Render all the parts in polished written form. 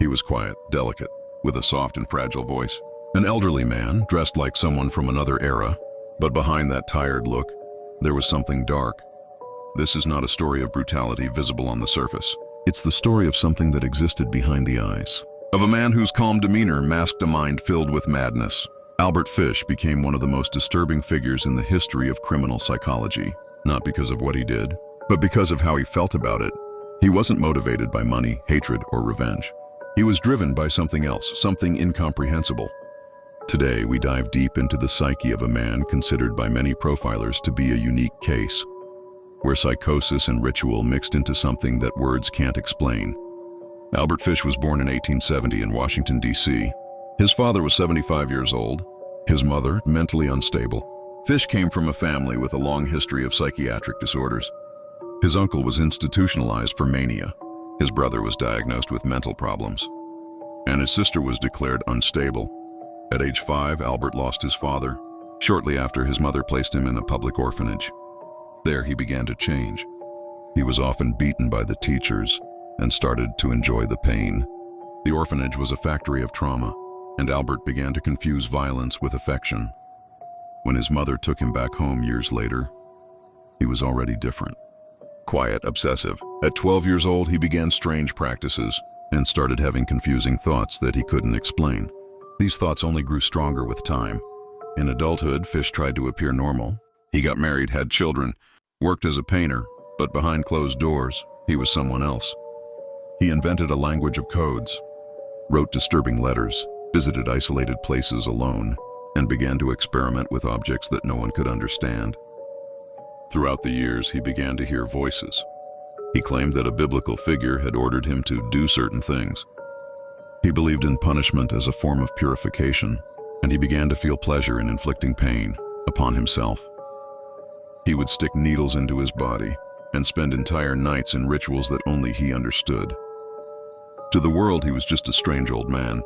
He was quiet, delicate, with a soft and fragile voice. An elderly man, dressed like someone from another era, but behind that tired look, there was something dark. This is not a story of brutality visible on the surface. It's the story of something that existed behind the eyes. Of a man whose calm demeanor masked a mind filled with madness. Albert Fish became one of the most disturbing figures in the history of criminal psychology, not because of what he did, but because of how he felt about it. He wasn't motivated by money, hatred, or revenge. He was driven by something else, something incomprehensible. Today, we dive deep into the psyche of a man considered by many profilers to be a unique case, where psychosis and ritual mixed into something that words can't explain. Albert Fish was born in 1870 in Washington, D.C. His father was 75 years old, his mother mentally unstable. Fish came from a family with a long history of psychiatric disorders. His uncle was institutionalized for mania. His brother was diagnosed with mental problems, and his sister was declared unstable. At age 5, Albert lost his father. Shortly after, his mother placed him in a public orphanage. There he began to change. He was often beaten by the teachers and started to enjoy the pain. The orphanage was a factory of trauma, and Albert began to confuse violence with affection. When his mother took him back home years later, he was already different. Quiet, obsessive. At 12 years old, he began strange practices and started having confusing thoughts that he couldn't explain. These thoughts only grew stronger with time. In adulthood, Fish tried to appear normal. He got married, had children, worked as a painter, but behind closed doors, he was someone else. He invented a language of codes, wrote disturbing letters, visited isolated places alone, and began to experiment with objects that no one could understand. Throughout the years, he began to hear voices. He claimed that a biblical figure had ordered him to do certain things. He believed in punishment as a form of purification, and he began to feel pleasure in inflicting pain upon himself. He would stick needles into his body and spend entire nights in rituals that only he understood. To the world, he was just a strange old man,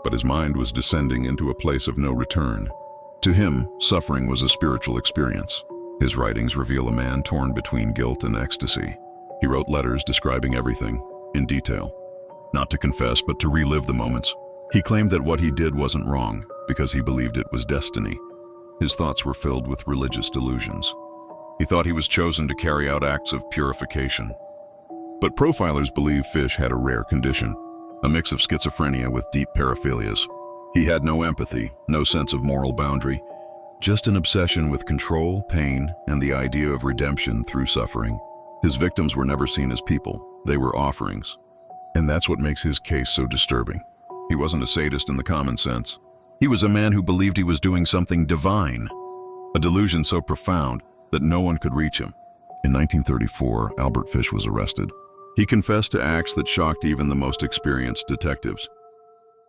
but his mind was descending into a place of no return. To him, suffering was a spiritual experience. His writings reveal a man torn between guilt and ecstasy. He wrote letters describing everything, in detail. Not to confess, but to relive the moments. He claimed that what he did wasn't wrong, because he believed it was destiny. His thoughts were filled with religious delusions. He thought he was chosen to carry out acts of purification. But profilers believe Fish had a rare condition, a mix of schizophrenia with deep paraphilias. He had no empathy, no sense of moral boundary, just an obsession with control, pain, and the idea of redemption through suffering. His victims were never seen as people, they were offerings. And that's what makes his case so disturbing. He wasn't a sadist in the common sense. He was a man who believed he was doing something divine, a delusion so profound that no one could reach him. In 1934, Albert Fish was arrested. He confessed to acts that shocked even the most experienced detectives.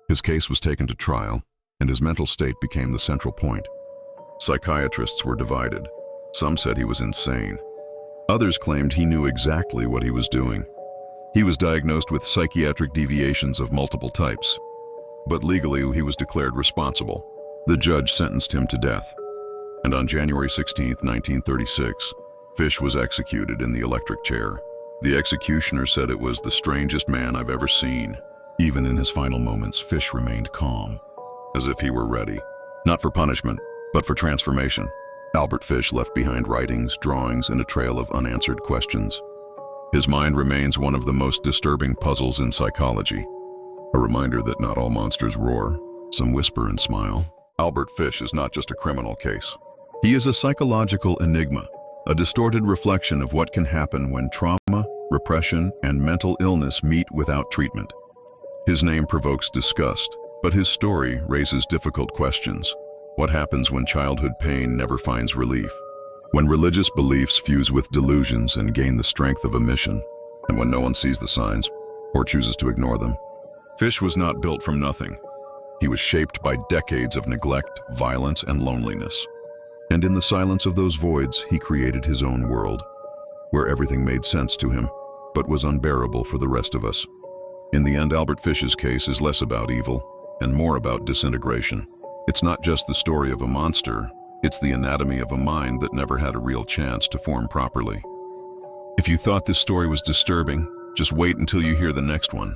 His case was taken to trial, and his mental state became the central point. Psychiatrists were divided. Some said he was insane. Others claimed he knew exactly what he was doing. He was diagnosed with psychiatric deviations of multiple types, but legally he was declared responsible. The judge sentenced him to death, and on January 16, 1936, Fish was executed in the electric chair. The executioner said it was the strangest man I've ever seen. Even in his final moments, Fish remained calm, as if he were ready, not for punishment, but for transformation. Albert Fish left behind writings, drawings, and a trail of unanswered questions. His mind remains one of the most disturbing puzzles in psychology. A reminder that not all monsters roar, some whisper and smile. Albert Fish is not just a criminal case. He is a psychological enigma, a distorted reflection of what can happen when trauma, repression, and mental illness meet without treatment. His name provokes disgust, but his story raises difficult questions. What happens when childhood pain never finds relief? When religious beliefs fuse with delusions and gain the strength of a mission? And when no one sees the signs or chooses to ignore them? Fish was not built from nothing. He was shaped by decades of neglect, violence, and loneliness. And in the silence of those voids, he created his own world, where everything made sense to him, but was unbearable for the rest of us. In the end, Albert Fish's case is less about evil and more about disintegration. It's not just the story of a monster, it's the anatomy of a mind that never had a real chance to form properly. If you thought this story was disturbing, just wait until you hear the next one.